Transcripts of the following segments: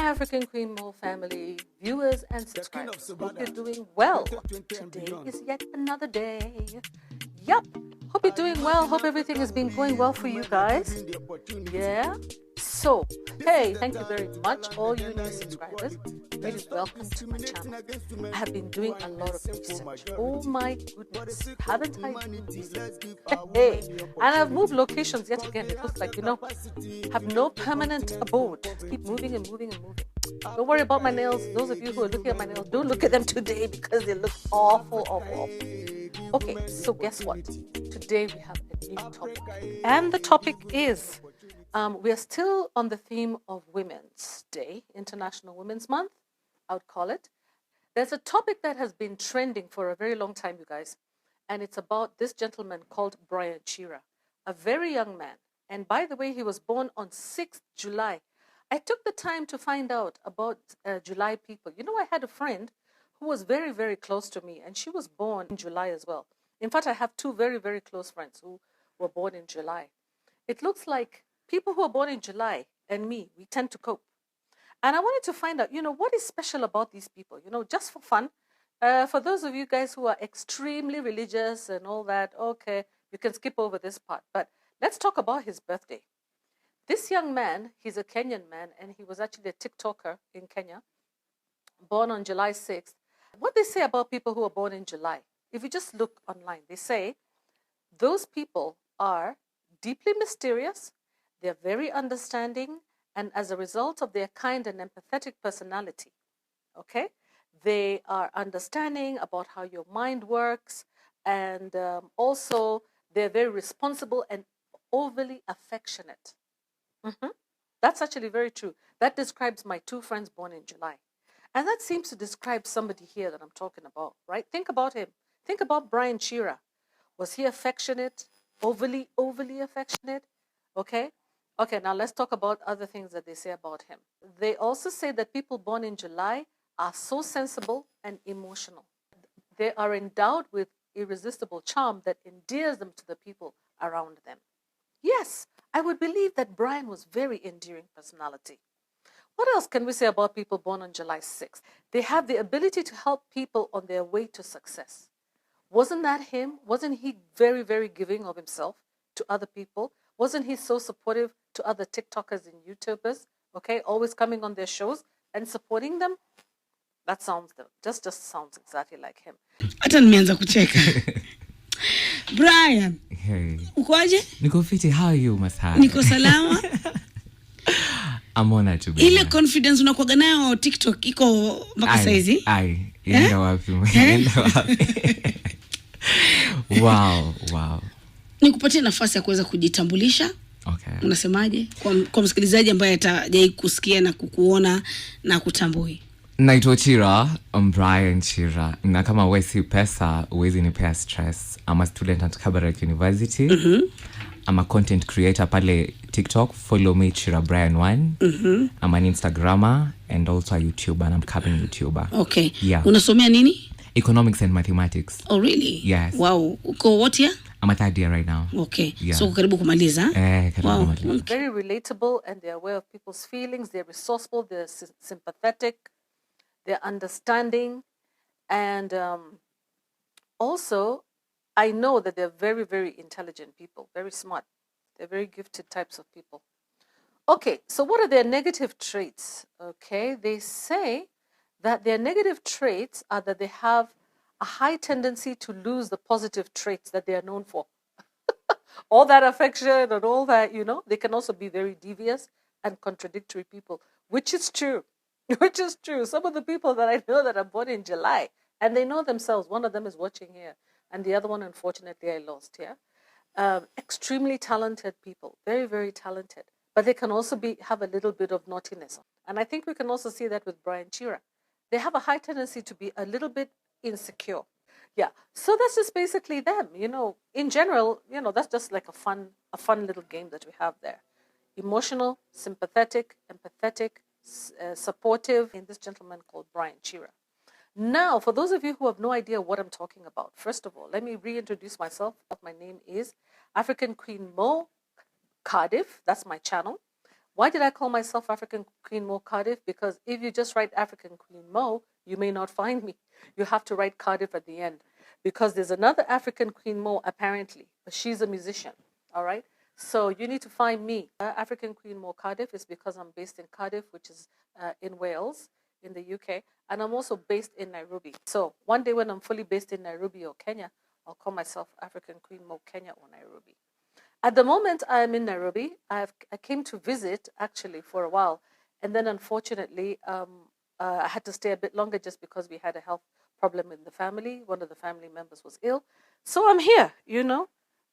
African Queen Mo family, viewers and subscribers. Hope you're doing well. Today is yet another day. Yup. Hope you're doing well. Hope everything has been going well for you guys. Yeah. So, hey, thank you very much, all you new subscribers. Really welcome to my channel. I have been doing a lot of research. Oh my goodness. Haven't I been busy? Hey, and I've moved locations yet again. It looks like, have no permanent abode. Keep moving and moving and moving. Don't worry about my nails. Those of you who are looking at my nails, don't look at them today because they look awful, awful. Okay, so guess what? Today we have a new topic. And the topic is, we are still on the theme of Women's Day, International Women's Month, I would call it. There's a topic that has been trending for a very long time, you guys. And it's about this gentleman called Brian Chira, a very young man. And by the way, he was born on 6th July. I took the time to find out about July people. I had a friend who was very, very close to me, and she was born in July as well. In fact, I have two very, very close friends who were born in July. It looks like people who are born in July and me, we tend to cope. And I wanted to find out, what is special about these people, just for fun. For those of you guys who are extremely religious and all that, okay, you can skip over this part. But let's talk about his birthday. This young man, he's a Kenyan man, and he was actually a TikToker in Kenya, born on July 6th. What they say about people who are born in July, if you just look online, they say those people are deeply mysterious, they're very understanding, and as a result of their kind and empathetic personality, okay, they are understanding about how your mind works, and also they're very responsible and overly affectionate. That's actually very true. That describes my two friends born in July. And that seems to describe somebody here that I'm talking about, right? Think about him. Think about Brian Chira. Was he affectionate? Overly affectionate? Okay, now let's talk about other things that they say about him. They also say that people born in July are so sensible and emotional. They are endowed with irresistible charm that endears them to the people around them. Yes, I would believe that Brian was very endearing personality. What else can we say about people born on July 6th? They have the ability to help people on their way to success. Wasn't that him? Wasn't he very, very giving of himself to other people? Wasn't he so supportive to other TikTokers and YouTubers? Okay, always coming on their shows and supporting them? That sounds, just sounds exactly like him. Hata nimeanza kucheka. Brian. Hey. Ukoaje? Niko fiti, how are you, Masha? Niko salama. I'm honored to be Ile confidence unakuwa nayo TikTok iko mpaka saizi? Yenda wapi? Wow. Nikupatie nafasi ya kuweza kujitambulisha. Okay. Unasemaje? Kwa msikilizaji ambaye atajai kusikia na kukuona na kutambui. Naitwa Chira, Brian Chira. Na kama wewe si pesa, uwezi nipea stress. I'm a student at Kabarak University. I'm a content creator pale TikTok. Follow me, Chira Brian 1. I'm an Instagrammer and also a YouTuber, and I'm coming YouTuber. Okay. Yeah. Unasomea nini? Economics and mathematics. Oh, really? Yes. Wow. Uko what year? I'm a third year right now. Okay. Yeah. So karibu kumaliza. Wow. Kumaliza. Very relatable, and they're aware of people's feelings. They're resourceful. They're sympathetic. They're understanding. And also, I know that they're very, very intelligent people, very smart. They're very gifted types of people. Okay, so what are their negative traits? Okay, they say that their negative traits are that they have a high tendency to lose the positive traits that they are known for. All that affection and all that, they can also be very devious and contradictory people, which is true. Which is true. Some of the people that I know that are born in July, and they know themselves, one of them is watching here, and the other one, unfortunately, I lost here. Extremely talented people, very, very talented. But they can also have a little bit of naughtiness. And I think we can also see that with Brian Chira. They have a high tendency to be a little bit insecure. Yeah, so that's just basically them. In general, that's just like a fun little game that we have there. Emotional, sympathetic, empathetic, supportive, in this gentleman called Brian Chira. Now, for those of you who have no idea what I'm talking about, first of all, let me reintroduce myself. My name is African Queen Mo Cardiff. That's my channel. Why did I call myself African Queen Mo Cardiff? Because if you just write African Queen Mo, you may not find me. You have to write Cardiff at the end, because there's another African Queen Mo apparently, but she's a musician. All right. So you need to find me. African Queen Mo Cardiff is because I'm based in Cardiff, which is in Wales, in the UK, and I'm also based in Nairobi. So one day when I'm fully based in Nairobi or Kenya, I'll call myself African Queen Mo Kenya or Nairobi. At the moment, I'm in Nairobi. I came to visit actually for a while, and then unfortunately, I had to stay a bit longer just because we had a health problem in the family. One of the family members was ill, so I'm here,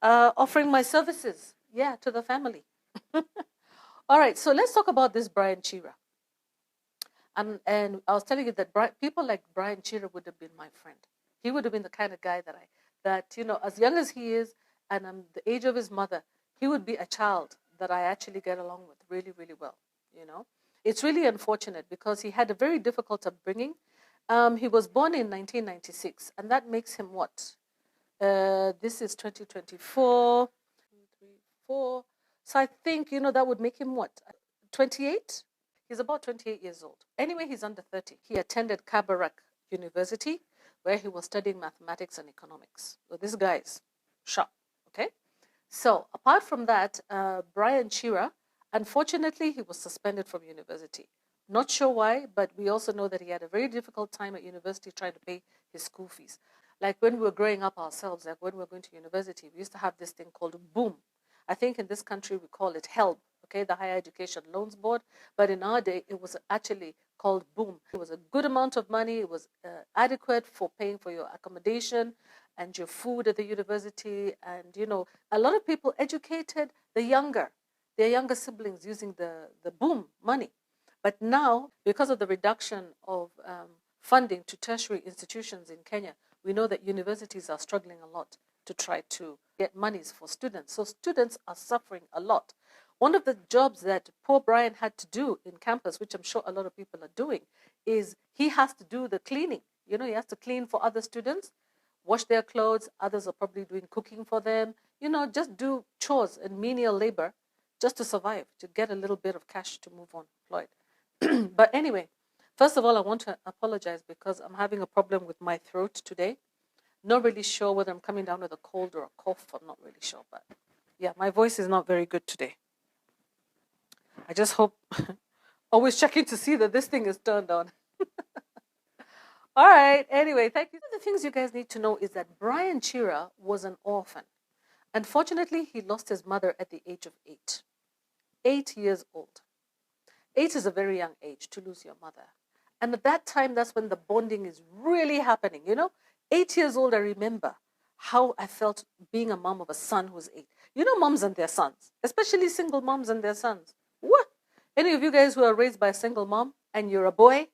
offering my services, to the family. All right, so let's talk about this Brian Chira. And I was telling you that people like Brian Chira would have been my friend. He would have been the kind of guy that as young as he is, and I'm the age of his mother, he would be a child that I actually get along with really, really well. It's really unfortunate because he had a very difficult upbringing. He was born in 1996, and that makes him what? This is 2024, 4. So I think, that would make him what? 28? He's about 28 years old. Anyway, he's under 30. He attended Kabarak University, where he was studying mathematics and economics. So this guy is sharp, okay? So apart from that, Brian Chira, unfortunately, he was suspended from university. Not sure why, but we also know that he had a very difficult time at university trying to pay his school fees. Like when we were growing up ourselves, like when we were going to university, we used to have this thing called BOOM. I think in this country we call it HELB, okay, the Higher Education Loans Board. But in our day, it was actually called BOOM. It was a good amount of money. It was adequate for paying for your accommodation and your food at the university. And, a lot of people educated their younger siblings using the BOOM money. But now, because of the reduction of funding to tertiary institutions in Kenya, we know that universities are struggling a lot to try to get monies for students. So students are suffering a lot. One of the jobs that poor Brian had to do in campus, which I'm sure a lot of people are doing, is he has to do the cleaning. He has to clean for other students, wash their clothes. Others are probably doing cooking for them. Just do chores and menial labor just to survive, to get a little bit of cash to move on, Floyd. But anyway, first of all, I want to apologize because I'm having a problem with my throat today. Not really sure whether I'm coming down with a cold or a cough. I'm not really sure. But yeah, my voice is not very good today. I just hope, always checking to see that this thing is turned on. All right. Anyway, thank you. One of the things you guys need to know is that Brian Chira was an orphan. Unfortunately, he lost his mother at the age of 8. 8 years old. 8 is a very young age to lose your mother. And at that time, that's when the bonding is really happening. 8 years old, I remember how I felt being a mom of a son who's 8. Moms and their sons, especially single moms and their sons. What? Any of you guys who are raised by a single mom and you're a boy,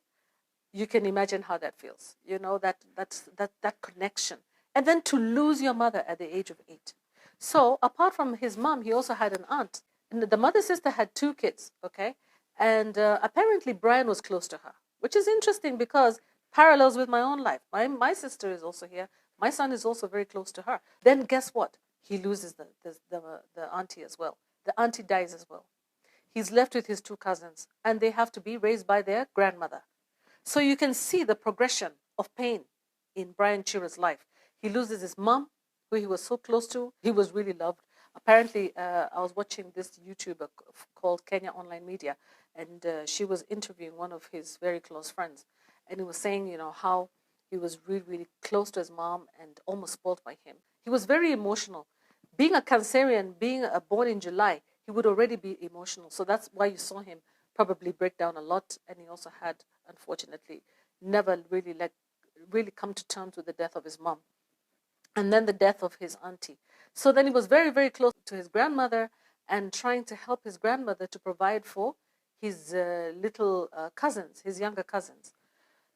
you can imagine how that feels. That connection. And then to lose your mother at the age of 8. So apart from his mom, he also had an aunt. And the mother sister had 2 kids, okay? And apparently Brian was close to her, which is interesting because parallels with my own life. My sister is also here. My son is also very close to her. Then guess what? He loses the auntie as well. The auntie dies as well. He's left with his 2 cousins, and they have to be raised by their grandmother. So you can see the progression of pain in Brian Chira's life. He loses his mom, who he was so close to. He was really loved. Apparently, I was watching this YouTuber called Kenya Online Media, and she was interviewing one of his very close friends. And he was saying, how he was really, really close to his mom and almost spoiled by him. He was very emotional. Being a Cancerian, being born in July, he would already be emotional. So that's why you saw him probably break down a lot. And he also had, unfortunately, never really come to terms with the death of his mom. And then the death of his auntie. So then he was very, very close to his grandmother and trying to help his grandmother to provide for his little cousins, his younger cousins.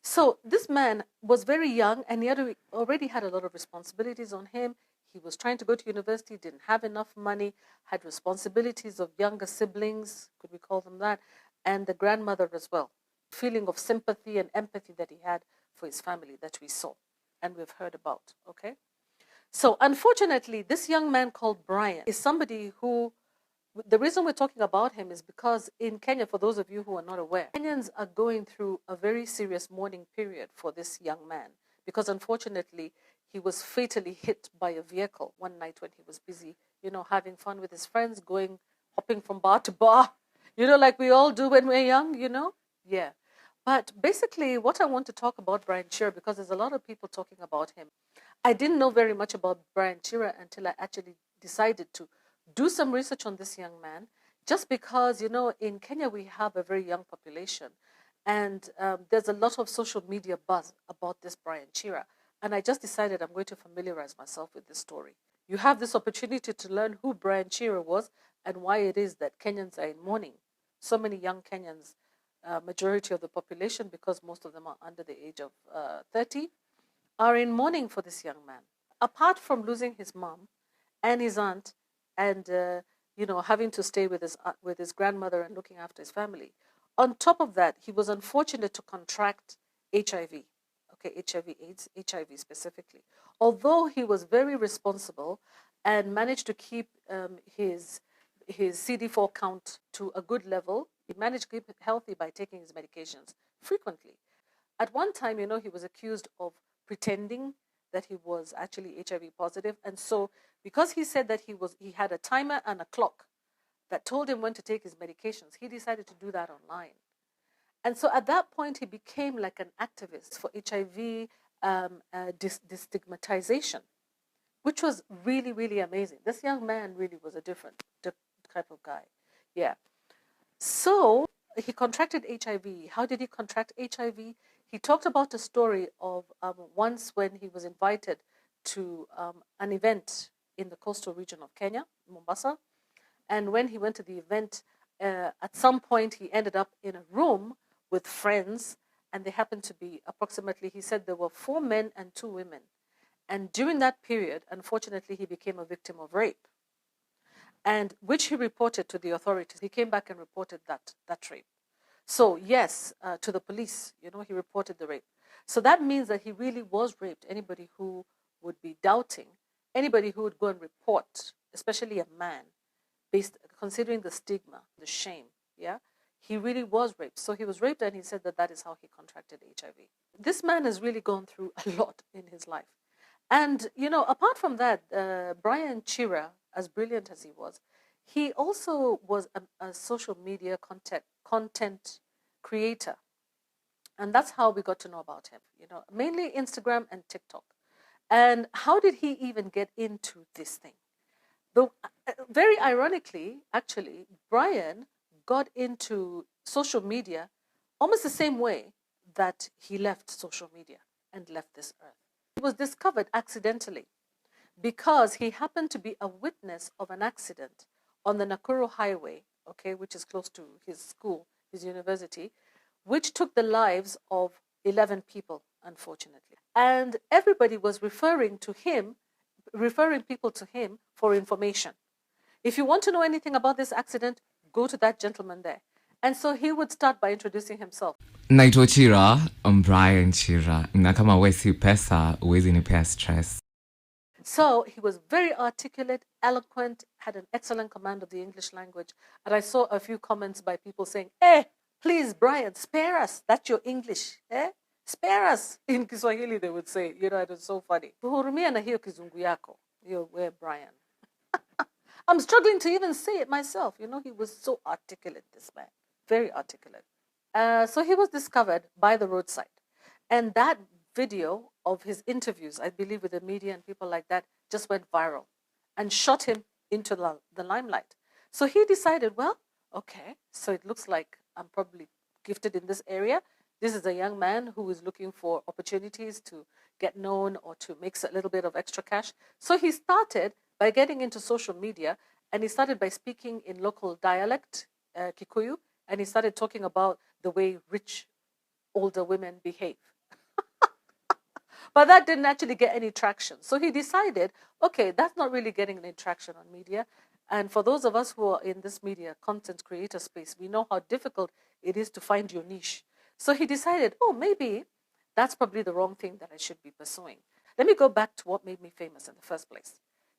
So this man was very young and he already had a lot of responsibilities on him. He was trying to go to university, didn't have enough money, had responsibilities of younger siblings, could we call them that, and the grandmother as well. Feeling of sympathy and empathy that he had for his family that we saw and we've heard about, okay? So unfortunately, this young man called Brian is somebody who The reason we're talking about him is because in Kenya, for those of you who are not aware, Kenyans are going through a very serious mourning period for this young man because unfortunately he was fatally hit by a vehicle one night when he was busy, having fun with his friends, hopping from bar to bar, like we all do when we're young, Yeah. But basically what I want to talk about Brian Chira, because there's a lot of people talking about him. I didn't know very much about Brian Chira until I actually decided to do some research on this young man, just because, in Kenya, we have a very young population. And there's a lot of social media buzz about this Brian Chira. And I just decided I'm going to familiarize myself with this story. You have this opportunity to learn who Brian Chira was and why it is that Kenyans are in mourning. So many young Kenyans, majority of the population, because most of them are under the age of 30, are in mourning for this young man. Apart from losing his mom and his aunt, and having to stay with his grandmother and looking after his family. On top of that, he was unfortunate to contract HIV. Okay, HIV/AIDS, HIV specifically. Although he was very responsible and managed to keep his CD4 count to a good level, he managed to keep it healthy by taking his medications frequently. At one time, he was accused of pretending that he was actually HIV positive, and so because he said that he had a timer and a clock that told him when to take his medications, he decided to do that online. And so at that point, he became like an activist for HIV destigmatization, which was really, really amazing. This young man really was a different type of guy. Yeah. So he contracted HIV. How did he contract HIV? He talked about a story of once when he was invited to an event in the coastal region of Kenya, Mombasa. And when he went to the event, at some point he ended up in a room with friends, and they happened to be approximately, he said there were 4 men and 2 women. And during that period, unfortunately, he became a victim of rape, and which he reported to the authorities. He came back and reported that rape. So yes, to the police, he reported the rape. So that means that he really was raped. Anybody who would be doubting, anybody who would go and report, especially a man, considering the stigma, the shame, yeah, he really was raped. So he was raped, and he said that is how he contracted HIV. This man has really gone through a lot in his life. And, apart from that, Brian Chira, as brilliant as he was, he also was a social media content creator. And that's how we got to know about him, mainly Instagram and TikTok. And how did he even get into this thing? Very ironically, actually, Brian got into social media almost the same way that he left social media and left this earth. He was discovered accidentally because he happened to be a witness of an accident on the Nakuru Highway, okay, which is close to his school, his university, which took the lives of 11 people, unfortunately. And everybody was referring people to him for information. If you want to know anything about this accident, go to that gentleman there. And so he would start by introducing himself. Naitwa Chira, Brian Chira. Na kama we si pesa, huwezi nipea stress. So he was very articulate, eloquent, had an excellent command of the English language. And I saw a few comments by people saying, please, Brian, spare us. That's your English. Spare us. In Kiswahili, they would say, it was so funny. Tuhurumia na hiyo kizungu yako. Where Brian. I'm struggling to even say it myself. He was so articulate, this man. Very articulate. So he was discovered by the roadside. And that video of his interviews, I believe with the media and people like that, just went viral and shot him into the limelight. So he decided, well, okay, so it looks like I'm probably gifted in this area. This is a young man who is looking for opportunities to get known or to make a little bit of extra cash. So he started by getting into social media, and he started by speaking in local dialect, Kikuyu, and he started talking about the way rich older women behave. But that didn't actually get any traction. So he decided, okay, that's not really getting any traction on media. And for those of us who are in this media content creator space, we know how difficult it is to find your niche. So he decided, maybe that's probably the wrong thing that I should be pursuing. Let me go back to what made me famous in the first place.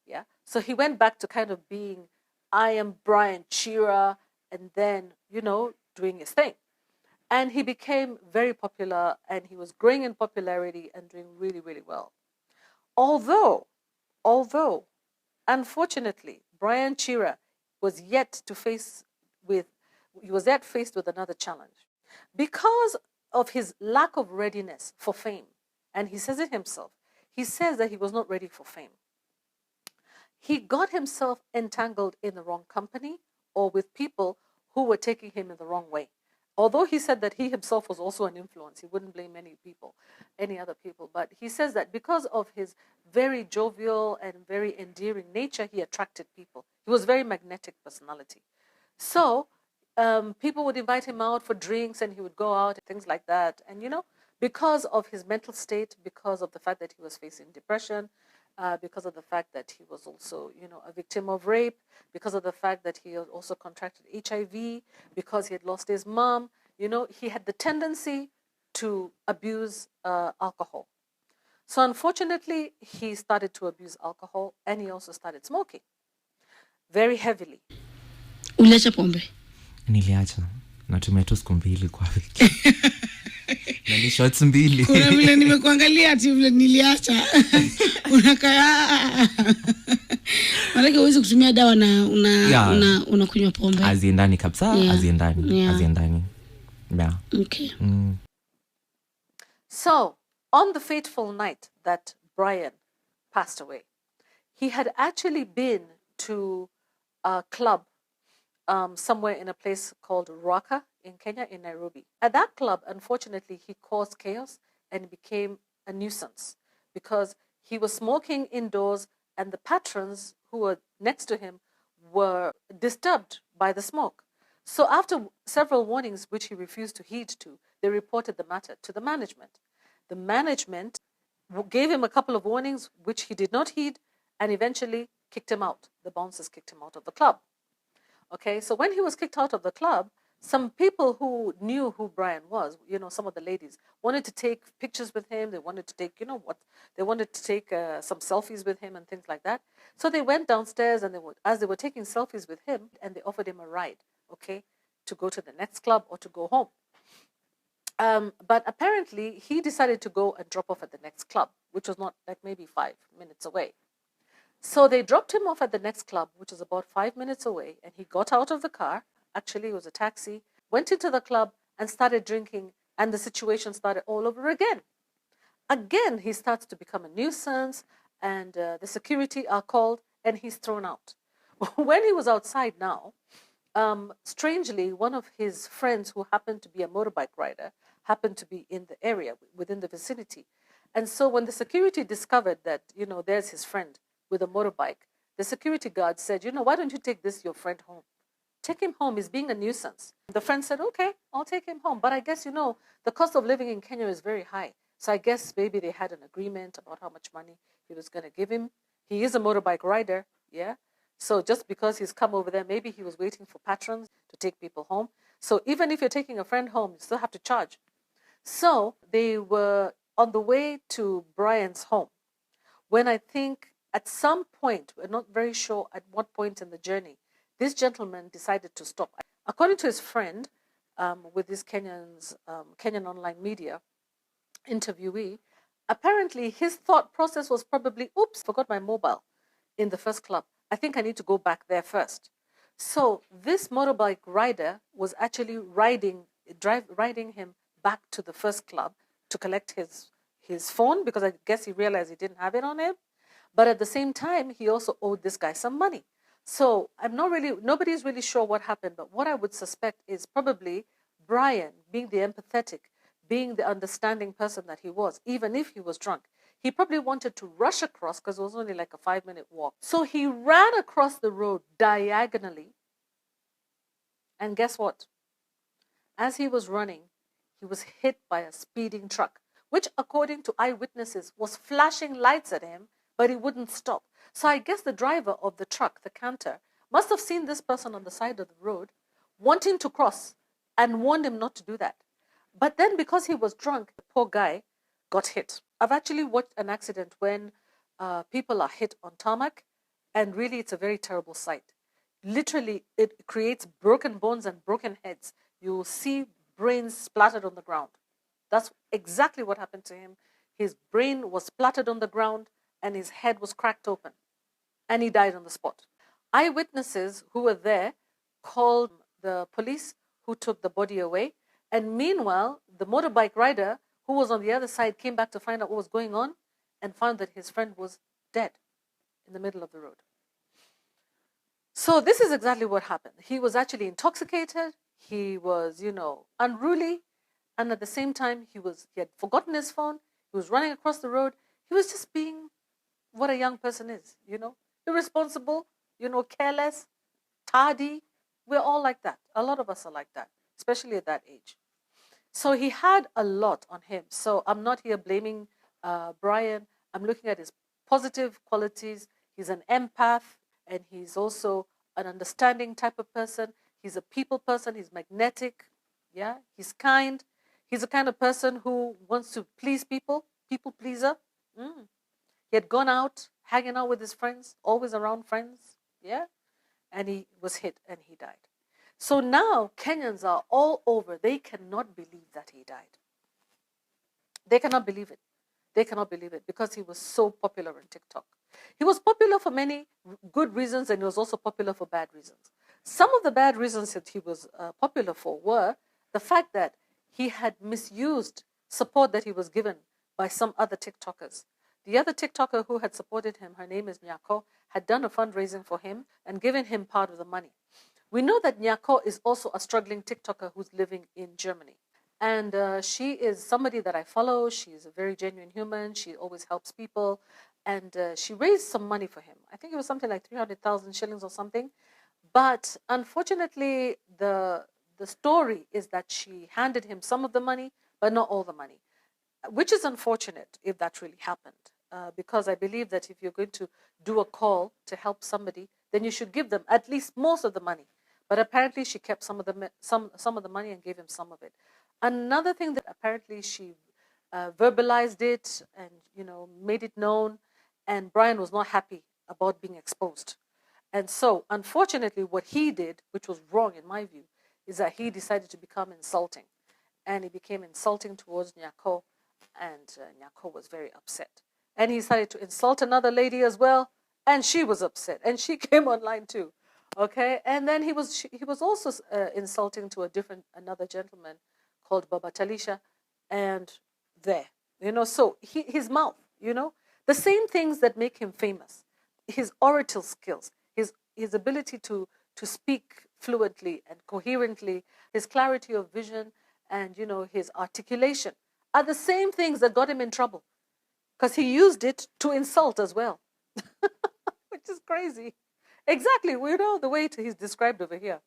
Yeah. So he went back to kind of being I am Brian Chira, and then, doing his thing. And he became very popular, and he was growing in popularity and doing really, really well. Although, unfortunately, Brian Chira was yet with he was yet faced with another challenge. Because of his lack of readiness for fame, and he says it himself, he says that he was not ready for fame. He got himself entangled in the wrong company or with people who were taking him in the wrong way. Although he said that he himself was also an influence, he wouldn't blame any other people, but he says that because of his very jovial and very endearing nature, he attracted people. He was very magnetic personality. So people would invite him out for drinks and he would go out, things like that. And, because of his mental state, because of the fact that he was facing depression, because of the fact that he was also, a victim of rape, because of the fact that he had also contracted HIV, because he had lost his mom, he had the tendency to abuse alcohol. So unfortunately, he started to abuse alcohol and he also started smoking very heavily. Uliacha pombe? Niliacha. Natumia tu siku mbili kwa wiki. Na ni shots mbili. Kuna vile nimekuangalia ati vile niliacha. Unakaa. Maana huwezi kutumia dawa na unakunywa pombe. Aziendani kabisa, aziendani. Yeah. Okay. So, on the fateful night that Brian passed away, he had actually been to a club somewhere in a place called Rwaka in Kenya, in Nairobi. At that club, unfortunately, he caused chaos and became a nuisance because he was smoking indoors and the patrons who were next to him were disturbed by the smoke. So after several warnings, which he refused to heed to, they reported the matter to the management. The management gave him a couple of warnings, which he did not heed, and eventually kicked him out. The bouncers kicked him out of the club. Okay, so when he was kicked out of the club, some people who knew who Brian was, some of the ladies, wanted to take pictures with him. They wanted to take, they wanted to take some selfies with him and things like that. So they went downstairs and as they were taking selfies with him, and they offered him a ride, okay, to go to the next club or to go home. But apparently he decided to go and drop off at the next club, which was not like maybe 5 minutes away. So they dropped him off at the next club, which was about 5 minutes away, and he got out of the car. Actually, it was a taxi, went into the club and started drinking, and the situation started all over again. Again, he starts to become a nuisance, and the security are called, and he's thrown out. When he was outside now, strangely, one of his friends who happened to be a motorbike rider happened to be in the area, within the vicinity. And so when the security discovered that, there's his friend with a motorbike, the security guard said, why don't you take your friend home? Take him home. He's being a nuisance. The friend said, okay, I'll take him home. But I guess, the cost of living in Kenya is very high. So I guess maybe they had an agreement about how much money he was going to give him. He is a motorbike rider, yeah? So just because he's come over there, maybe he was waiting for patrons to take people home. So even if you're taking a friend home, you still have to charge. So they were on the way to Brian's home when I think at some point, we're not very sure at what point in the journey, this gentleman decided to stop. According to his friend, with this Kenyan online media interviewee, apparently his thought process was probably, oops, forgot my mobile in the first club. I think I need to go back there first. So this motorbike rider was actually riding him back to the first club to collect his phone, because I guess he realized he didn't have it on him. But at the same time, he also owed this guy some money. So nobody's really sure what happened, but what I would suspect is probably Brian, being the empathetic, being the understanding person that he was, even if he was drunk, he probably wanted to rush across because it was only like a 5-minute walk. So he ran across the road diagonally. And guess what? As he was running, he was hit by a speeding truck, which according to eyewitnesses was flashing lights at him, but he wouldn't stop. So I guess the driver of the truck, the canter, must have seen this person on the side of the road wanting to cross and warned him not to do that. But then because he was drunk, the poor guy got hit. I've actually watched an accident when people are hit on tarmac, and really it's a very terrible sight. literally, it creates broken bones and broken heads. You will see brains splattered on the ground. That's exactly what happened to him. His brain was splattered on the ground and his head was cracked open. And he died on the spot. Eyewitnesses who were there called the police, who took the body away. And meanwhile, the motorbike rider who was on the other side came back to find out what was going on and found that his friend was dead in the middle of the road. So this is exactly what happened. He was actually intoxicated. He was, unruly. And at the same time, he had forgotten his phone. He was running across the road. He was just being what a young person is, irresponsible, careless, tardy. We're all like that. A lot of us are like that, especially at that age. So he had a lot on him. So I'm not here blaming Brian. I'm looking at his positive qualities. He's an empath, and he's also an understanding type of person. He's a people person. He's magnetic. Yeah, he's kind. He's the kind of person who wants to please people pleaser. He had gone out, hanging out with his friends, always around friends. Yeah, and he was hit and he died. So now Kenyans are all over. They cannot believe that he died. They cannot believe it. They cannot believe it because he was so popular on TikTok. He was popular for many good reasons, and he was also popular for bad reasons. Some of the bad reasons that he was popular for were the fact that he had misused support that he was given by some other TikTokers. The other TikToker who had supported him, her name is Nyako, had done a fundraising for him and given him part of the money. We know that Nyako is also a struggling TikToker who's living in Germany. And she is somebody that I follow. She is a very genuine human. She always helps people. And she raised some money for him. I think it was something like 300,000 shillings or something. But unfortunately, the story is that she handed him some of the money, but not all the money, which is unfortunate if that really happened. Because I believe that if you're going to do a call to help somebody, then you should give them at least most of the money. But apparently she kept some of the money and gave him some of it. Another thing that apparently she verbalized it and made it known, and Brian was not happy about being exposed. And so, unfortunately, what he did, which was wrong in my view, is that he decided to become insulting. And he became insulting towards Nyako, and Nyako was very upset. And he started to insult another lady as well, and she was upset, and she came online too. Okay, and then he was also insulting to another gentleman called Baba Talisha, and so his mouth, the same things that make him famous, his oratorial skills, his ability to speak fluently and coherently, his clarity of vision, and his articulation are the same things that got him in trouble, because he used it to insult as well, which is crazy. Exactly, the way he's described over here.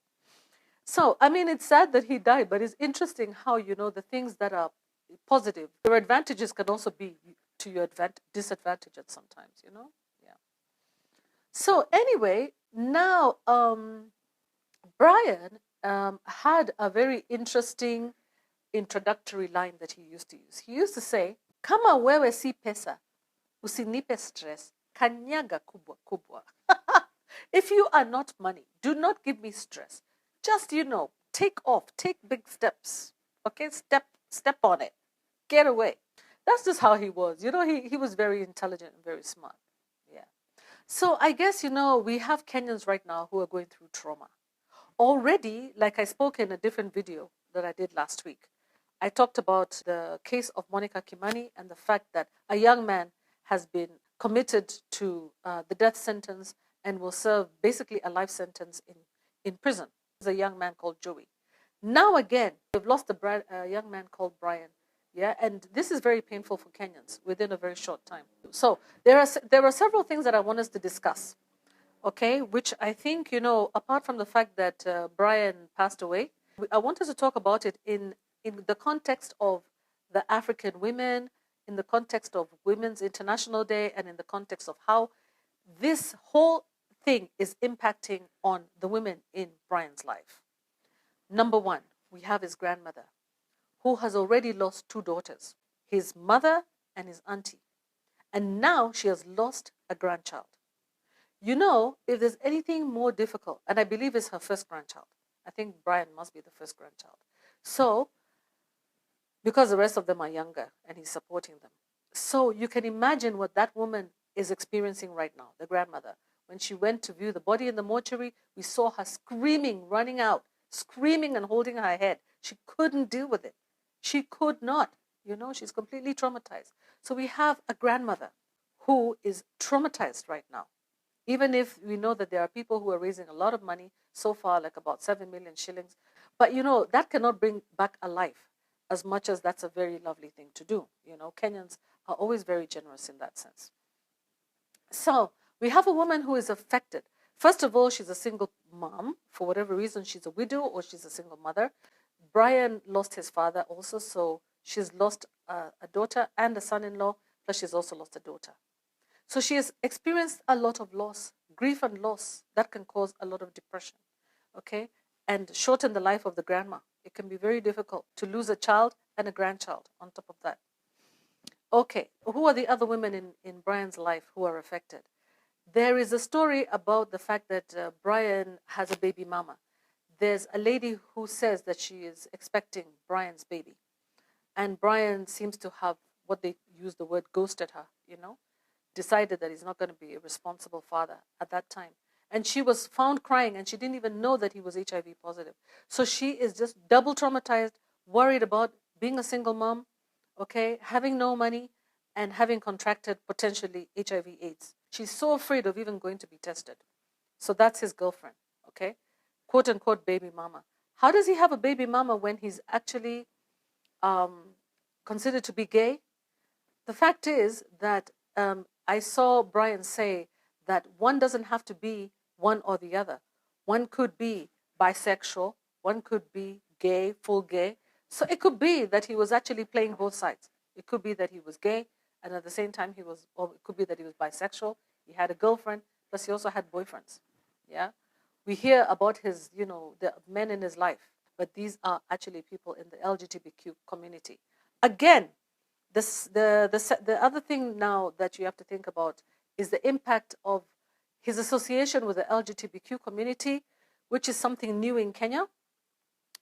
So, I mean, it's sad that he died, but it's interesting how, the things that are positive, your advantages can also be to your disadvantage at sometimes, Yeah. So, anyway, now, Brian had a very interesting introductory line that he used to use. He used to say, kama wewe si pesa, usinipe stress, kanyaga kubwa kubwa. If you are not money, do not give me stress. Just, take off, take big steps. Okay, step on it. Get away. That's just how he was. He was very intelligent and very smart. Yeah. So I guess, we have Kenyans right now who are going through trauma. Already, like I spoke in a different video that I did last week, I talked about the case of Monica Kimani and the fact that a young man has been committed to the death sentence and will serve basically a life sentence in prison. There's a young man called Joey. Now again, we've lost a young man called Brian. Yeah, and this is very painful for Kenyans within a very short time. So there are several things that I want us to discuss, okay, which I think, apart from the fact that Brian passed away, I want us to talk about it in the context of the African women, in the context of Women's International Day, and in the context of how this whole thing is impacting on the women in Brian's life. Number one, we have his grandmother, who has already lost 2 daughters, his mother and his auntie. And now she has lost a grandchild. You know, if there's anything more difficult, and I believe it's her first grandchild. I think Brian must be the first grandchild. So, because the rest of them are younger and he's supporting them. So you can imagine what that woman is experiencing right now, the grandmother. When she went to view the body in the mortuary, we saw her screaming, running out, screaming and holding her head. She couldn't deal with it. She could not. You know, she's completely traumatized. So we have a grandmother who is traumatized right now. Even if we know that there are people who are raising a lot of money so far, like about 7 million shillings. But, you know, that cannot bring back a life, as much as that's a very lovely thing to do. You know, Kenyans are always very generous in that sense. So we have a woman who is affected. First of all, she's a single mom. For whatever reason, she's a widow or she's a single mother. Brian lost his father also, so she's lost a daughter and a son-in-law, plus she's also lost a daughter. So she has experienced a lot of loss, grief and loss that can cause a lot of depression, okay, and shorten the life of the grandma. It can be very difficult to lose a child and a grandchild on top of that. Okay, who are the other women in Brian's life who are affected? There is a story about the fact that Brian has a baby mama. There's a lady who says that she is expecting Brian's baby. And Brian seems to have, what they use the word, ghosted her, you know, decided that he's not going to be a responsible father at that time. And she was found crying and she didn't even know that he was HIV positive. So she is just double traumatized, worried about being a single mom, okay, having no money and having contracted potentially HIV AIDS. She's so afraid of even going to be tested. So that's his girlfriend, okay, quote unquote baby mama. How does he have a baby mama when he's actually considered to be gay? The fact is that I saw Brian say that one doesn't have to be one or the other. One could be bisexual, one could be gay, full gay. So it could be that he was actually playing both sides. It could be that he was gay, and at the same time or it could be that he was bisexual. He had a girlfriend, plus he also had boyfriends. Yeah, we hear about his, you know, the men in his life, but these are actually people in the LGBTQ community. Again, the other thing now that you have to think about is the impact of his association with the LGBTQ community, which is something new in Kenya,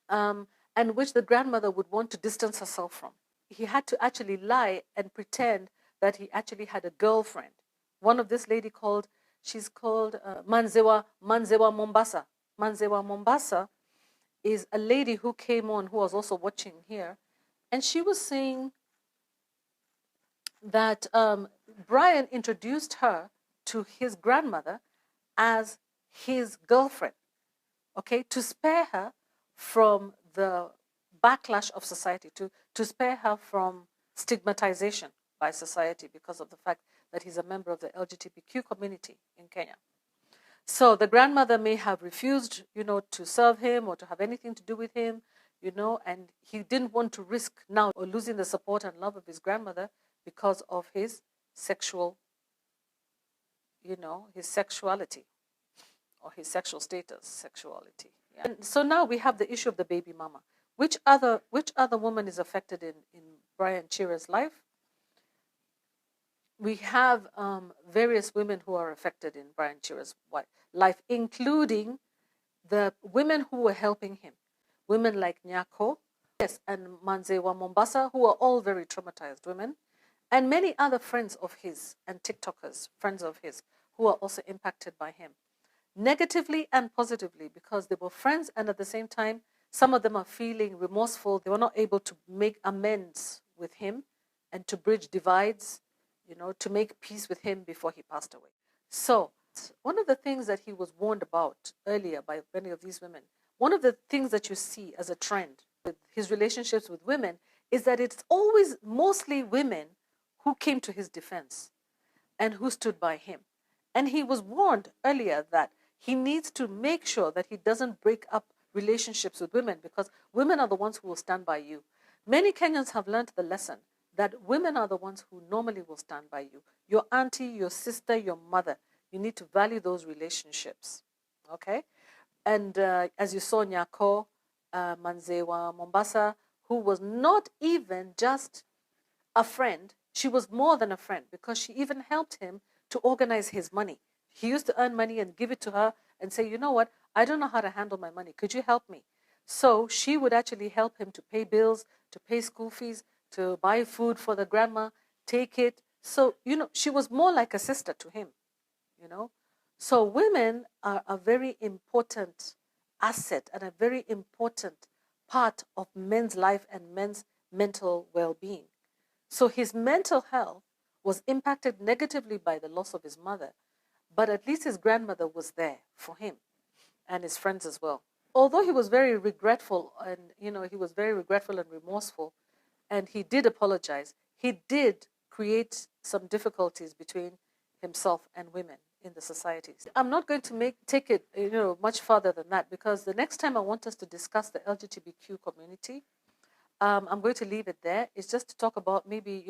and which the grandmother would want to distance herself from. He had to actually lie and pretend that he actually had a girlfriend. One of this lady she's called Manzewa Mombasa. Manzewa Mombasa is a lady who came on, who was also watching here, and she was saying that Brian introduced her to his grandmother as his girlfriend, okay, to spare her from the backlash of society, to spare her from stigmatization by society because of the fact that he's a member of the LGBTQ community in Kenya. So the grandmother may have refused, you know, to serve him or to have anything to do with him, you know, and he didn't want to risk now or losing the support and love of his grandmother because of his sexual, you know, his sexuality or his sexual status, sexuality. Yeah. And so now we have the issue of the baby mama. Which other woman is affected in Brian Chira's life? We have various women who are affected in Brian Chira's life, including the women who were helping him. Women like Nyako, yes, and Manzewa Mombasa, who are all very traumatized women, and many other friends of his and TikTokers, friends of his, who are also impacted by him, negatively and positively, because they were friends, and at the same time, some of them are feeling remorseful. They were not able to make amends with him and to bridge divides, you know, to make peace with him before he passed away. So one of the things that he was warned about earlier by many of these women, one of the things that you see as a trend with his relationships with women is that it's always mostly women who came to his defense and who stood by him. And he was warned earlier that he needs to make sure that he doesn't break up relationships with women, because women are the ones who will stand by you. Many Kenyans have learned the lesson that women are the ones who normally will stand by you. Your auntie, your sister, your mother. You need to value those relationships. Okay? And as you saw, Nyako, Manzewa, Mombasa, who was not even just a friend, she was more than a friend, because she even helped him to organize his money. He used to earn money and give it to her and say, you know what, I don't know how to handle my money. Could you help me? So she would actually help him to pay bills, to pay school fees, to buy food for the grandma, take it. So, she was more like a sister to him, So women are a very important asset and a very important part of men's life and men's mental well-being. So his mental health was impacted negatively by the loss of his mother, but at least his grandmother was there for him and his friends as well. Although he was very regretful and, he was very regretful and remorseful, and he did apologize, he did create some difficulties between himself and women in the society. I'm not going to take it, much further than that, because the next time I want us to discuss the LGBTQ community, I'm going to leave it there. It's just to talk about maybe,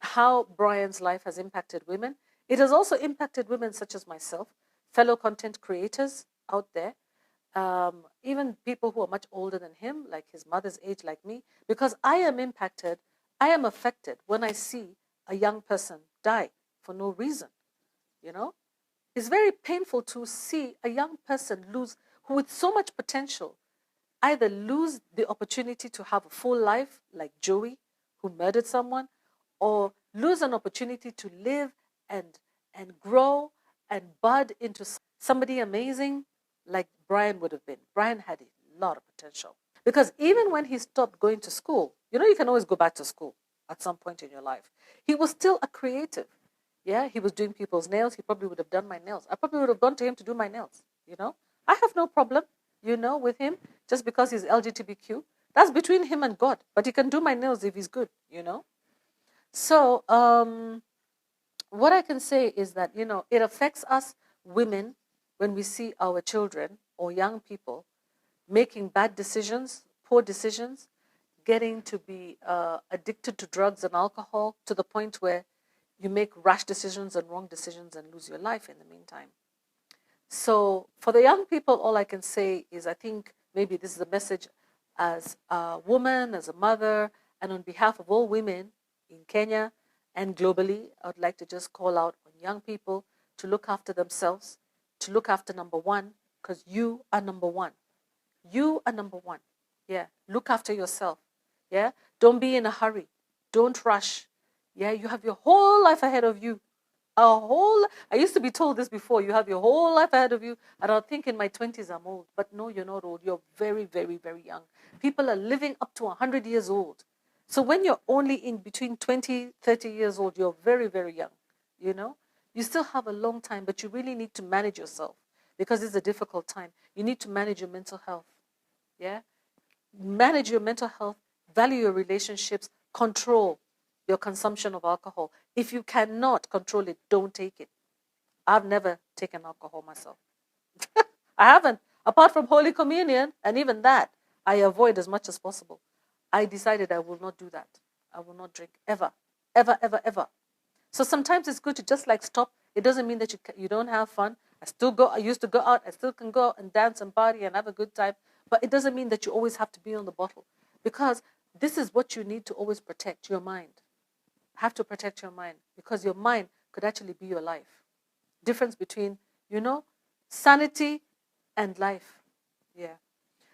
how Brian's life has impacted women. It has also impacted women such as myself, fellow content creators out there, even people who are much older than him, like his mother's age, like me, because I am impacted, I am affected when I see a young person die for no reason. It's very painful to see a young person who with so much potential, either lose the opportunity to have a full life, like Joey, who murdered someone, or lose an opportunity to live and grow and bud into somebody amazing, like Brian would have been. Brian had a lot of potential. Because even when he stopped going to school, you can always go back to school at some point in your life. He was still a creative. Yeah, he was doing people's nails. He probably would have done my nails. I probably would have gone to him to do my nails, I have no problem, with him, just because he's LGBTQ. That's between him and God. But he can do my nails if he's good, So, what I can say is that, it affects us women when we see our children or young people making bad decisions, poor decisions, getting to be addicted to drugs and alcohol to the point where you make rash decisions and wrong decisions and lose your life in the meantime. So for the young people, all I can say is I think maybe this is a message as a woman, as a mother, and on behalf of all women in Kenya and globally, I would like to just call out on young people to look after themselves, to look after number one, because you are number one. You are number one. Yeah. Look after yourself. Yeah. Don't be in a hurry. Don't rush. Yeah. You have your whole life ahead of you. I used to be told this before, you have your whole life ahead of you, and I'll think in my 20s I'm old. But no, you're not old. You're very, very, very young. People are living up to 100 years old. So when you're only in between 20, 30 years old, you're very, very young. You still have a long time, but you really need to manage yourself because it's a difficult time. You need to manage your mental health. Yeah? Manage your mental health, value your relationships, control your consumption of alcohol. If you cannot control it, don't take it. I've never taken alcohol myself. I haven't. Apart from Holy Communion, and even that, I avoid as much as possible. I decided I will not do that. I will not drink ever, ever, ever, ever. So sometimes it's good to just stop. It doesn't mean that you don't have fun. I used to go out. I still can go out and dance and party and have a good time. But it doesn't mean that you always have to be on the bottle, because this is what you need to always protect, your mind. Have to protect your mind, because your mind could actually be your life. Difference between, sanity and life. Yeah.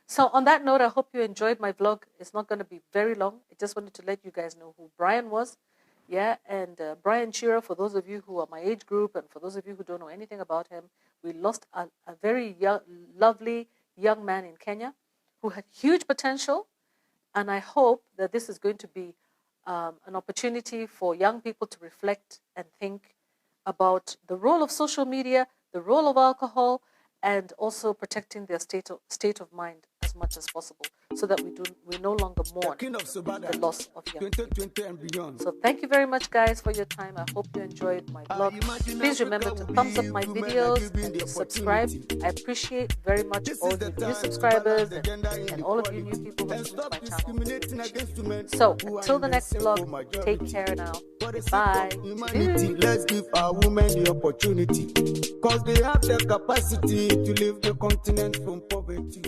So on that note, I hope you enjoyed my vlog. It's not going to be very long. I just wanted to let you guys know who Brian was. Yeah, and Brian Shearer, for those of you who are my age group and for those of you who don't know anything about him, we lost a very lovely young man in Kenya who had huge potential. And I hope that this is going to be an opportunity for young people to reflect and think about the role of social media, the role of alcohol, and also protecting their state of mind as much as possible, so that we no longer mourn the loss of young people. So thank you very much, guys, for your time. I hope you enjoyed my vlog. Please remember to thumbs up my videos and to subscribe. I appreciate very much all the new subscribers and all of you new people who come to my channel. So until the next vlog, take care now. Bye. Let's give our women the opportunity, because they have the capacity to leave the continent from poverty.